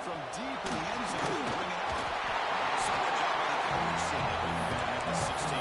And from deep in the end zone, they bring it out. Solid job by the coverage team. At the 16.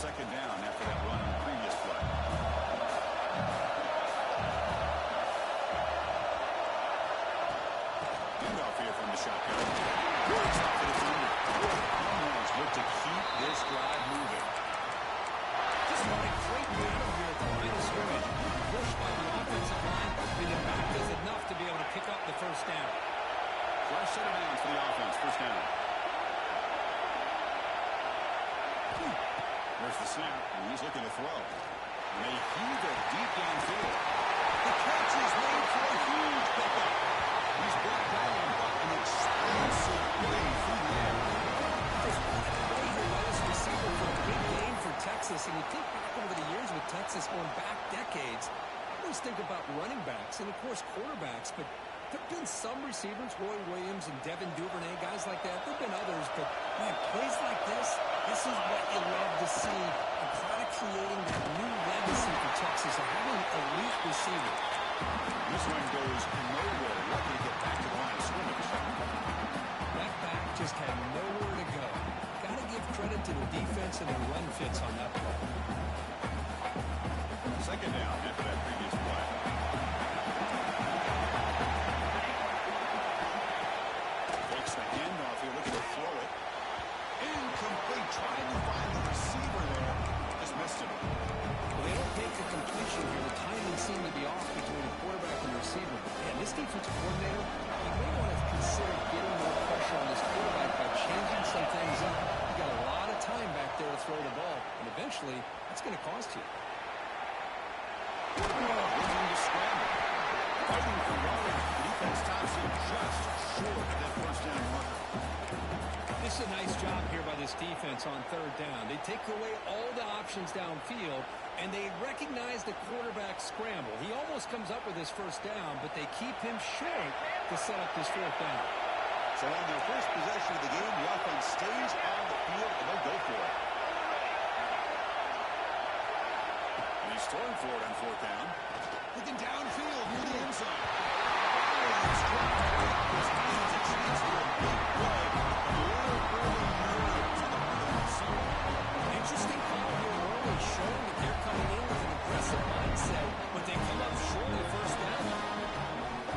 Second down after that run on the previous play. Handoff here from the shotgun. Works off the defender. Longhorns look to keep this drive moving. Just running great battle here at the line of scrimmage. Pushed by the offensive line, and the back does enough to be able to pick up the first down. Fresh set of downs for the offense. First down. There's the snap, and he's looking to throw. And they heave it deep downfield. The catch is made for a huge pickup. He's brought down an explosive play through the air. There's one play here by this receiver for a big game for Texas. And you think back over the years with Texas going back decades, I always think about running backs and, of course, quarterbacks. But there have been some receivers, Roy Williams and Devin Duvernay, guys like that. There have been others, but, man, plays like this is what you love to see. And kind of creating that new legacy for Texas of having an elite receiver. This one goes nowhere. Lucky to get back to the line of scrimmage. That back just had nowhere to go. Got to give credit to the defense and their run fits on that play. Second down after that previous play. Fakes the handoff here, looking to throw it. Incomplete, trying to find the receiver there. Just missed him. Well, they don't make a completion here. The timing seemed to be off between the quarterback and the receiver. Man, this defensive coordinator, he may want to consider getting more pressure on this quarterback by changing some things up. You got a lot of time back there to throw the ball, and eventually, that's going to cost you. Looking to scramble. Fighting for yardage. The defense stops him just short of that first down marker. This is a nice job here by this defense on third down. They take away all the options downfield, and they recognize the quarterback scramble. He almost comes up with his first down, but they keep him short to set up this fourth down. So on their first possession of the game, the offense stays on the field, and they'll go for it. And he's throwing for it on fourth down. Looking downfield near the end zone. It's dropped right. His hands a chance for a big play. Interesting call here early, showing that they're coming in with an aggressive mindset, but they come up short of the first down. They're going to run it.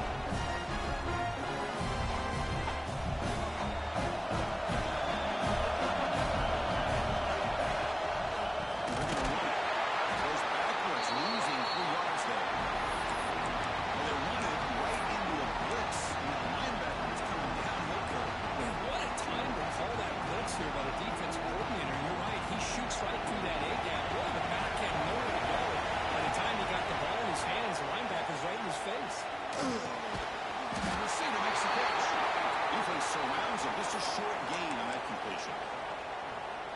Goes backwards, losing 3 yards there. Well, they run it right into a blitz, and the linebacker is coming down Hooker. Man, what a time to call that blitz here by the defense coordinator. You're right, he shoots right through that A-gap. Boy, the back had nowhere to go. By the time he got the ball in his hands, the linebacker's right in his face. The receiver makes the catch. Defense surrounds him. Just a short gain on that completion.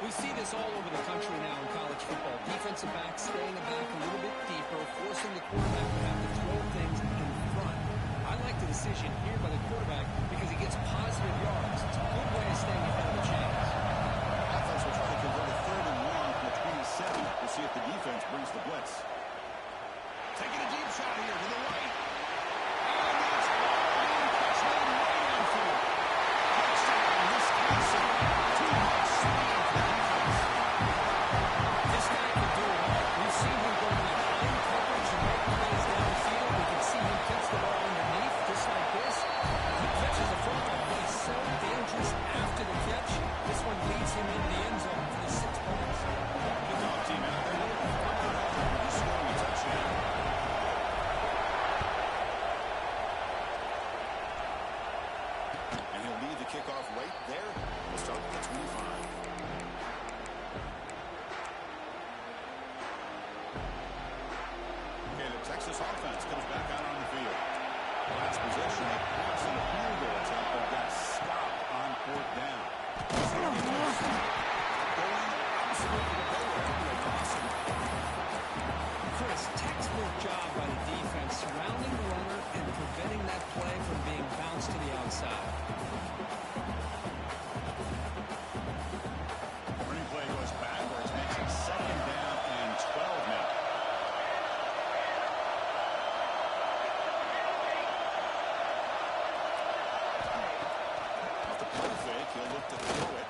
We see this all over the country now in college football. Defensive backs staying back a little bit deeper, forcing the quarterback to have to throw things in front. I like the decision here by the quarterback because he gets positive yards. It's a good way of staying ahead of the chains. Offense will try to convert a 3rd and long from the 27. We'll see if the defense brings the blitz. Taking a deep shot here to the right. And it's catch made right on field. Touchdown, Wisconsin. Too much speed for the defense. This guy can do it all. We've seen him go to line coverage and make plays downfield. We can see him catch the ball underneath just like this. He catches a football, but he's so dangerous after the catch. This one leads him into the end zone for the 6 points. The dog team out there. Scoring a touchdown. Texas offense comes back out on the field. Last possession, a pass and a field goal attempt, but got stopped on fourth down. Going absolutely nowhere. Awesome. Chris, textbook job by the defense surrounding the runner and preventing that play from being bounced to the outside. Running play goes backwards, makes it second down and 12 now. Off the play fake, he'll look to throw it.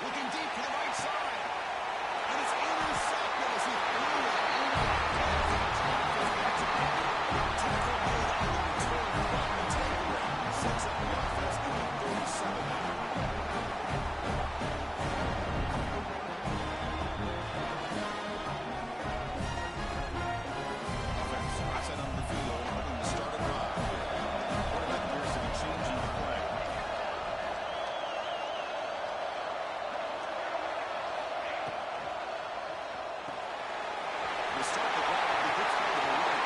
Looking deep to the right side. And it's intercepted as he threw it into the tackle made on the return from the takeaway. Sets up the offense in the 37 now. Offense outside on the field, looking to start a drive. Quarterback appears to be changing the play. They start the drive with a good throw to the right.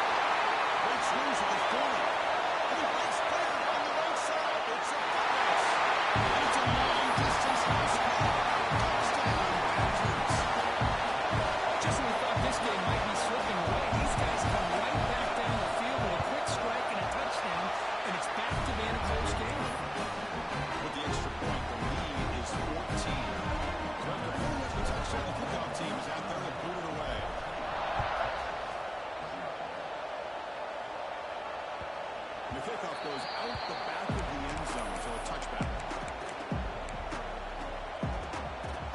Great swings at the 40. And he breaks clear on the right side. It's a pass. And it's a long distance touchdown. Badgers. Just when we thought this game might be slipping away, these guys come right back down the field with a quick strike and a touchdown, and it's back to being a close game. With the extra point, the lead is 14. So after putting up the touchdown, the kickoff team is out there to boot it away. The kickoff goes out the back of the end zone, so a touchback.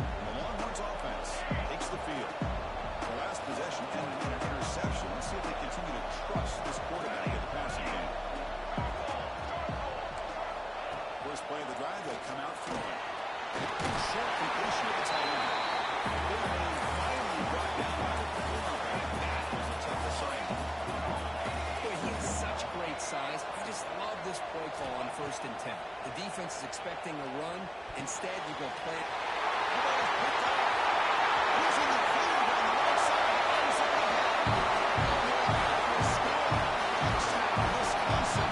And the Longhorns offense takes the field. The last possession ended in an interception. Let's see if they continue to trust this quarterback in the passing game. First play of the drive, they come out throwing. Short completion at the tight end. Big man finally brought down by the cornerback. That was a tough assignment. Boy, he has such great size. I just love this play call on 1st and 10. The defense is expecting a run. Instead, you go play it. He's in the clear on the right side. Ends up ahead. Touchdown, Wisconsin.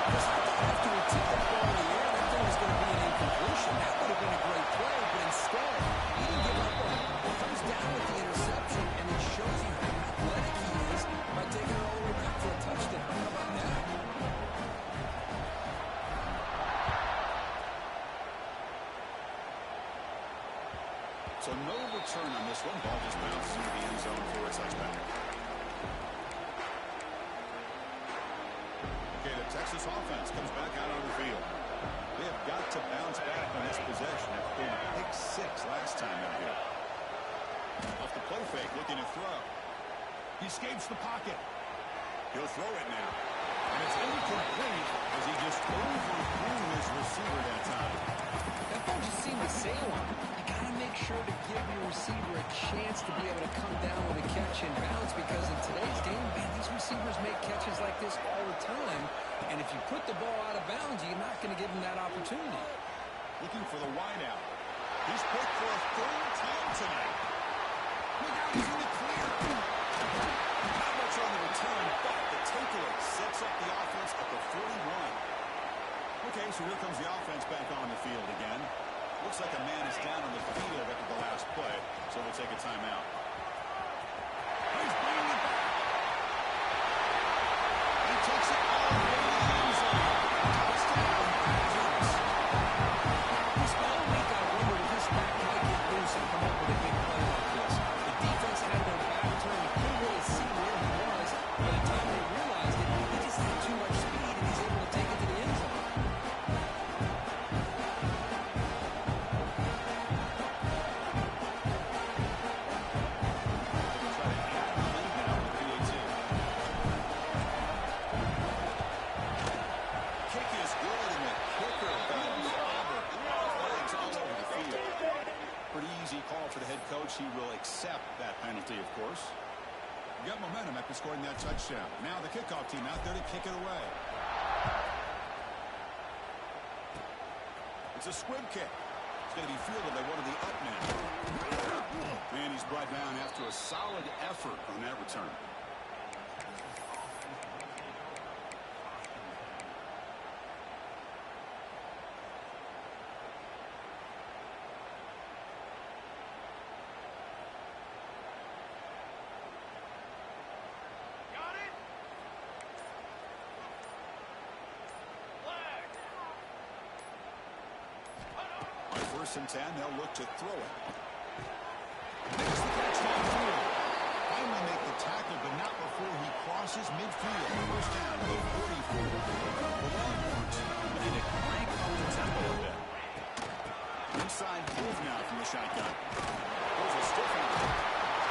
Chris, I thought after he took the ball in the air, that thing was going to be an incompletion. That would have been a great play, but instead, he didn't give up on it. He comes down with the interception, and it shows you how athletic he is by taking it all the way back for a touchdown. How about that? So no return on this one. Ball just bounces into the end zone for a touchback. Okay, the Texas offense comes back out on the field. They have got to bounce back on this possession after being a pick 6 last time out here. Off the play fake, looking to throw. He escapes the pocket. He'll throw it now. And it's incomplete as he just overthrew his receiver that time. That ball just seemed to sail on him. You got to make sure to give your receiver a chance to be able to come down with a catch and bounce, because in today's game, man, these receivers make catches like this all the time. And if you put the ball out of bounds, you're not going to give them that opportunity. Looking for the wideout. He's picked for a 3rd time tonight. Look out, he's in the clear. Not much on the return, but the takeaway sets up the offense at the 41. Okay, so here comes the offense back on the field again. Looks like a man is down on the field after the last play, so we'll take a timeout. He's bringing it back. He takes it all the way to the end zone. Touchdown, Badgers. This all week I wondered if this back might get loose and come up with a big play like this. The defense had their back turned. You couldn't really see where he was. By the time they realized it, he just had too much speed, and he's able to take it to the end zone. He will accept that penalty, of course. Got momentum after scoring that touchdown. Now the kickoff team out there to kick it away. It's a squib kick. It's going to be fielded by one of the up men. And he's brought down after a solid effort on that return. first and 10. They'll look to throw it. Makes the catch downfield. Finally make the tackle, but not before he crosses midfield. First down to the 44. The Longhorns need to crank up the tempo a bit. Inside move now from the shotgun. There's a stiff one.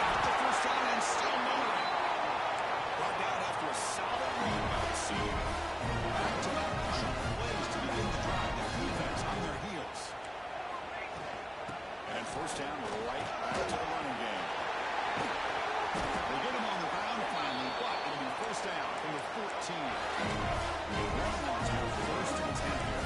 Got the first down and still moving. Brought down after a solid run by the Sioux. Back-to-back chunk plays to begin the drive. The defense on their heels. And first down right back to the running game. They get him on the ground finally, but it'll be first down from the 14. Longhorns have first and 10 here.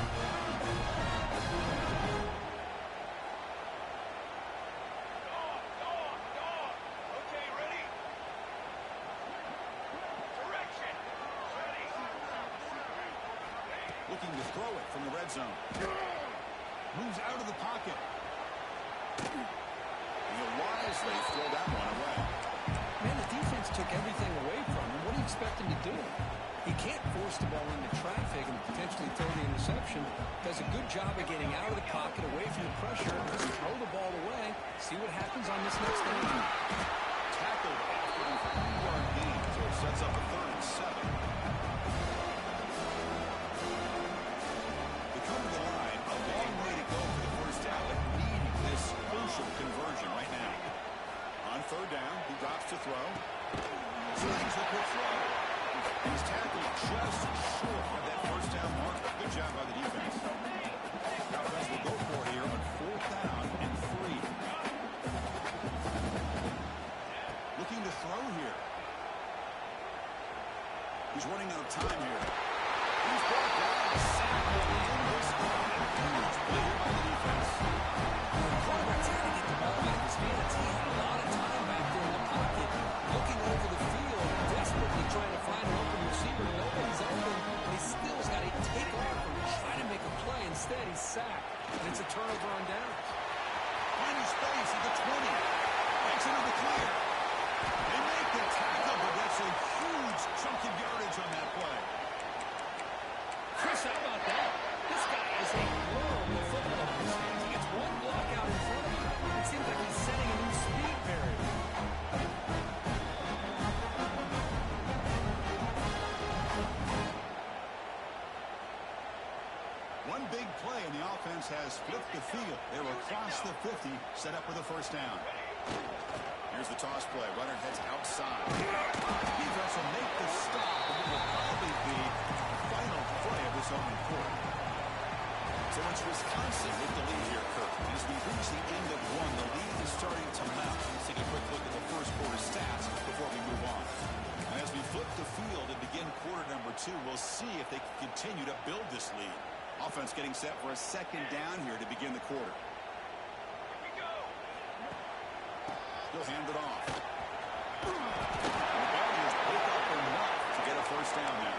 Looking to throw it from the red zone. Moves out of the pocket. He'll wisely throw that one away. Man, the defense took everything away from him. What do you expect him to do? He can't force the ball into traffic and potentially throw the interception. Does a good job of getting out of the pocket, away from the pressure, just throw the ball away. See what happens on this next down. Tackled after the 3-yard gain, so it sets up a 3rd and 7. They come to the line, a long way to go for the first down, but needing this crucial conversion right now. On 3rd down, he drops to throw. Slides a quick throw. He's tackled just short of that first down mark. Good job by the defense. Cowboys will go for it here on 4th down and 3. Looking to throw here. He's running out of time here. He's brought down, sacked in this one. Huge play here by the defense. The quarterback's got to get the ball out of his hands. He had a lot of time back there in the pocket, looking over the field, desperately trying to find an open receiver. Nobody's open. He still's got to take off and try to make a play. Instead, he's sacked, and it's a turnover on downs. Finding space at the 20. Makes it to the clear. They make the tackle, but that's a huge chunk of yardage on that play. Chris, how about that? This guy is a world of football these days. He gets one block out in front of him. It seems like he's setting a new speed barrier. One big play, and the offense has flipped the field. They're across the 50, set up with a first down. Here's the toss play. Runner heads outside. Defense will make the stop, and it will probably be the final play of this open quarter. So it's Wisconsin with the lead here, Kirk. As we reach the end of one, the lead is starting to mount. Let's take a quick look at the first quarter stats before we move on. And as we flip the field and begin quarter number 2, we'll see if they can continue to build this lead. Offense getting set for a second down here to begin the quarter. He'll hand it off. The Buccaneers pick up enough to get a first down now.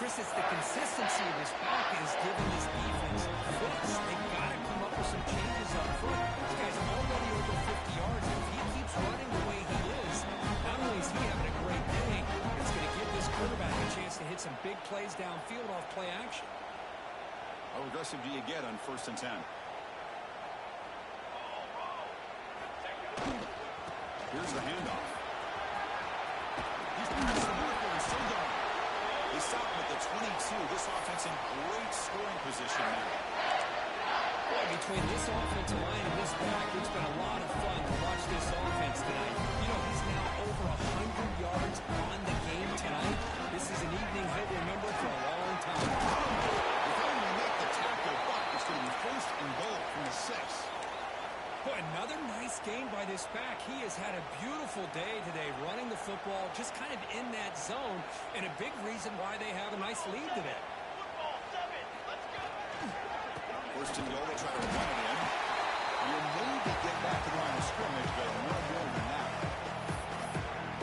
Chris, it's the consistency of his back is giving this defense fits. They've got to come up with some changes up front. This guy's already over 50 yards. If he keeps running the way he is, not only is he having a great day, it's going to give this quarterback a chance to hit some big plays downfield off play action. How aggressive do you get on 1st and 10? Here's the handoff. He's passed the marker and still going. They stop him at the 22. This offense in great scoring position now. Boy, between this offensive line and this back, it's been a lot of fun to watch this offense tonight. You know, he's now over 100 yards on the game tonight. This is an evening he'll remember for a long time. If they make the tackle, but it's going to be 1st and goal from the 6. Boy, another nice game by this back. He has had a beautiful day today running the football, just kind of in that zone, and a big reason why they have a nice lead today. 1st and goal, they try to run it in. You'll maybe get back to the line of scrimmage, but no more than that.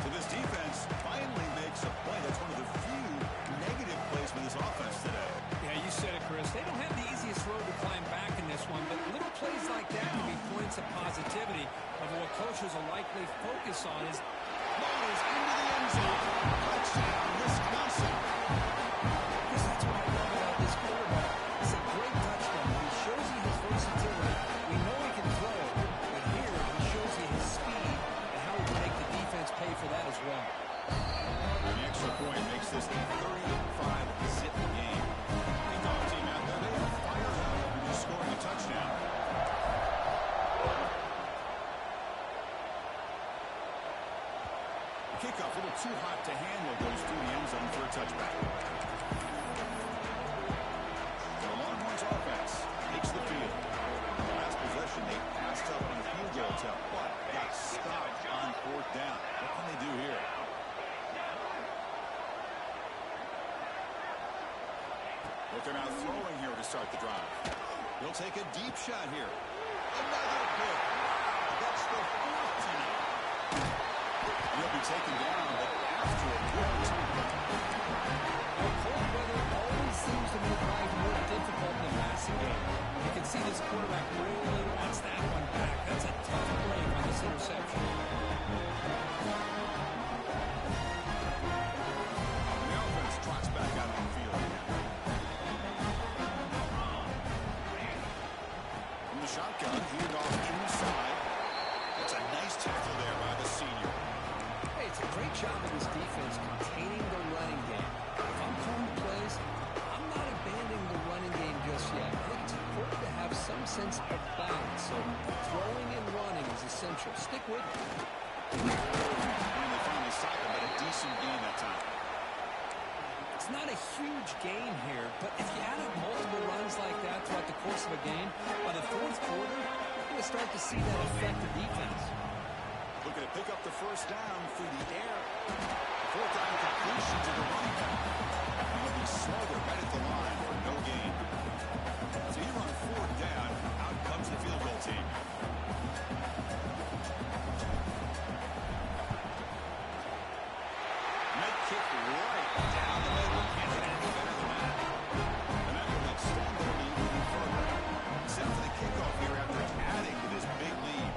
So this defense finally makes a play. That's one of the few negative plays for this offense today. Yeah, you said it, Chris. They don't have the easiest road to climb back in this one, but little plays like that can be points of positivity of what coaches will likely focus on is Ball is into the end zone. Touchdown, Wisconsin. Chris, that's what I love about this quarterback. It's a great touchdown. He shows you his versatility. as well. And the extra point makes this a 35-zip game. Kickoff team out there, they are fired up and just scoring a touchdown. Kickoff a little too hot to handle, goes through the end zone for a touchback. The Longhorns offense takes the field. The last possession, they passed up on a field goal attempt, but got stopped on fourth down. What can they do here? But they're now throwing here to start the drive. He'll take a deep shot here. Another pick. Wow, that's the fourth tonight. He'll be taken down, but after a good Well, cold weather always seems to make life more difficult in the passing game. You can see this quarterback really wants that one back. That's a tough break on this interception. The offense trots back out on the field again. From the shotgun, headed off inside. That's a nice tackle there by the senior. Hey, it's a great job of this defense containing the running game. If I'm calling plays, I'm not abandoning the running game just yet. I think it's important to have some sense of balance. So throwing and running is essential. Stick with it. And they finally stopped him, but a decent gain that time. It's not a huge gain here, but if you add up multiple runs like that throughout the course of a game, by the fourth quarter, you're going to start to see that affect the defense. Looking to pick up the first down through the air. Fourth down completion to the running back. And he'll be smothered right at the line for no gain. So you run fourth down, out comes the field goal team. Mid kick right down the middle. Can't hit any better than that. And that will extend their lead even further. Set for the kickoff here after adding to this big lead.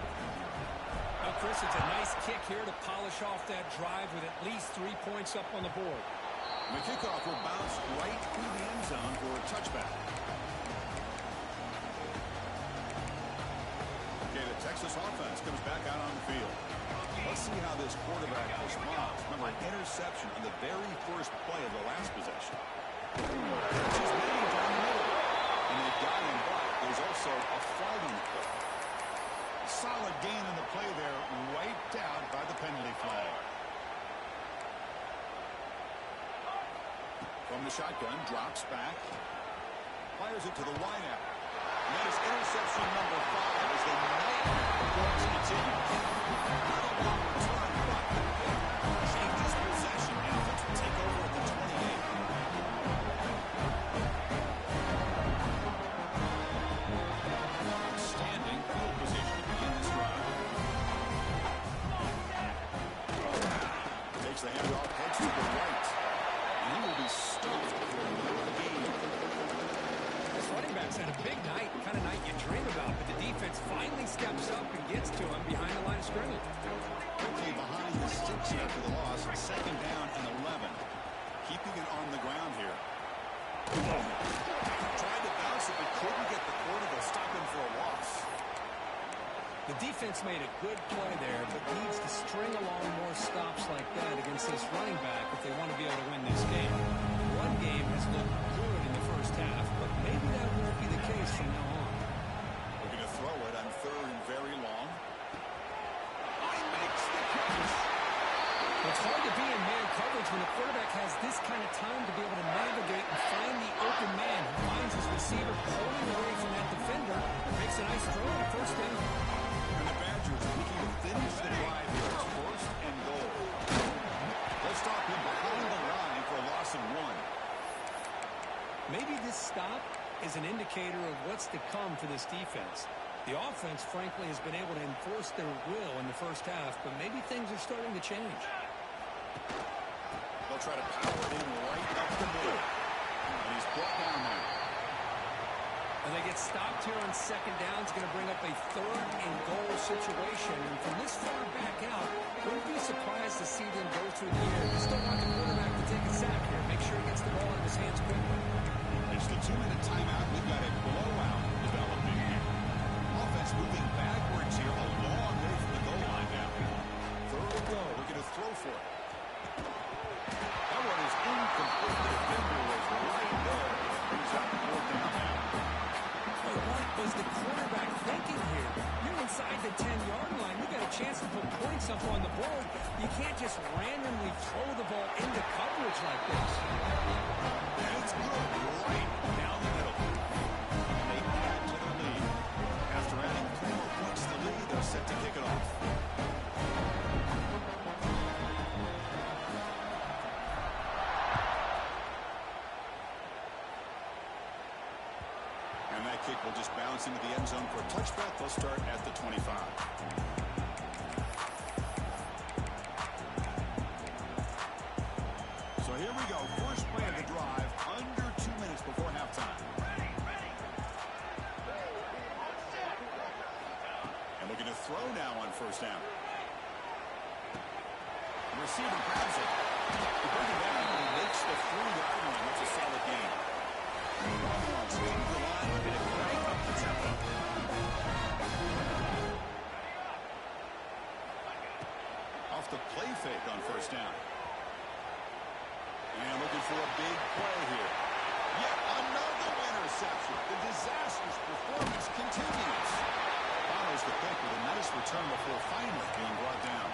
Well, Chris, it's a nice kick here to polish off that drive with at least 3 points up on the board. And the kickoff will bounce right through the end zone for a touchback. Okay, the Texas offense comes back out on the field. Let's see how this quarterback responds. Remember, an interception on the very first play of the last possession. Which is made down the middle. And they've got him, but there's also a flag on the play. Solid gain in the play there, wiped out by the penalty flag. From the shotgun, drops back, fires it to the wideout. And that is interception number 5 as the nightmare points continue. Not a long return, but take this possession. The offense will take over at the 28. Standing field position to begin this drive. Takes the handoff, heads to the right. And he will be stuffed for another game. This running back's had a big night, kind of night you dream about, but the defense finally steps up and gets to him behind the line of scrimmage. Quickly behind the sticks after the loss. Second down and 11. Keeping it on the ground here. Tried to bounce it, but couldn't get the corner to stop him for a loss. The defense made a good play there, but needs to string along more stops like that against this running back if they want to be able to win this game. The run game has looked good in the first half, but maybe that won't be the case from now on. Looking to throw it on third and very long. He makes the catch. It's hard to be in man coverage when the quarterback has this kind of time to be able to navigate and find the open man who finds his receiver pulling away from that defender, makes a nice throw and a first down. And the Badgers looking to finish the drive here. It's first and goal. They'll stop him behind the line for a loss of 1. Maybe this stop is an indicator of what's to come for this defense. The offense, frankly, has been able to enforce their will in the first half, but maybe things are starting to change. They'll try to power it in right up the middle. And he's brought down there. And they get stopped here on second down. It's going to bring up a third and goal situation. And from this far back out, wouldn't be surprised to see them go through the air. You still want the quarterback to take a sack here. Make sure he gets the ball in his hands quickly. It's the 2-minute timeout. We've got a blowout developing here. Offense moving backwards here, a long way from the goal line now. Third and goal. We're going to throw for it. points up on the board, you can't just randomly throw the ball into coverage like this. And it's good right down the middle. And they add to their lead. After adding 3 more points to the lead, they're set to kick it off. And that kick will just bounce into the end zone for a touchback. They'll start at the 25. So here we go. First play of the drive. Under 2 minutes before halftime. And looking to throw now on first down. The receiver grabs it. He brings it down and he makes the 3-yard line. That's a solid gain. Longhorns into the line, looking to crank up the tempo. Off the play fake on first down. And looking for a big play here. Yet another interception. The disastrous performance continues. Follows the pick with a nice return before finally being brought down.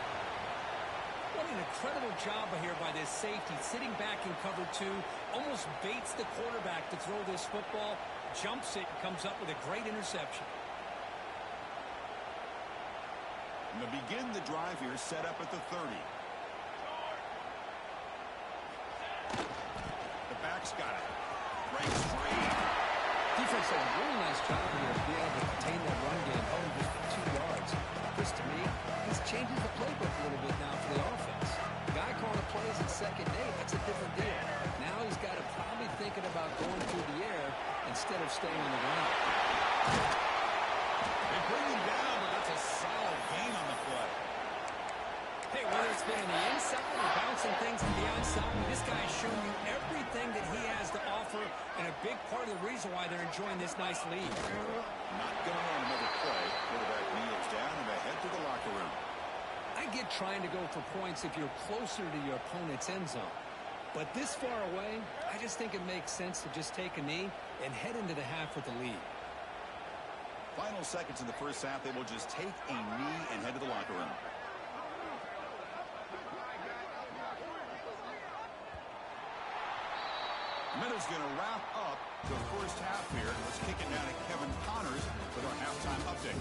What an incredible job here by this safety, sitting back in cover 2, almost baits the quarterback to throw this football, jumps it, and comes up with a great interception. And they begin the drive here, set up at the 30. The back's got it. Breaks free. Defense did a really nice job here of being able to contain that run game, home just for 2 yards. This, to me, this changes the playbook a little bit now for the offense. The guy calling plays at second day, that's a different deal. Now he's got to probably thinking about going through the air instead of staying on the ground. They bring him down, but that's a solid gain on the play. Hey, whether it's been on the inside or bouncing things to the outside, this guy has shown you everything that he has to offer, and a big part of the reason why they're enjoying this nice lead. Not going on another play. Quarterback kneels down and they head to the locker room. I get trying to go for points if you're closer to your opponent's end zone. But this far away, I just think it makes sense to just take a knee and head into the half with the lead. Final seconds in the first half, they will just take a knee and head to the locker room. Minutes going to wrap up the first half here. Let's kick it down to Kevin Connors with our halftime update.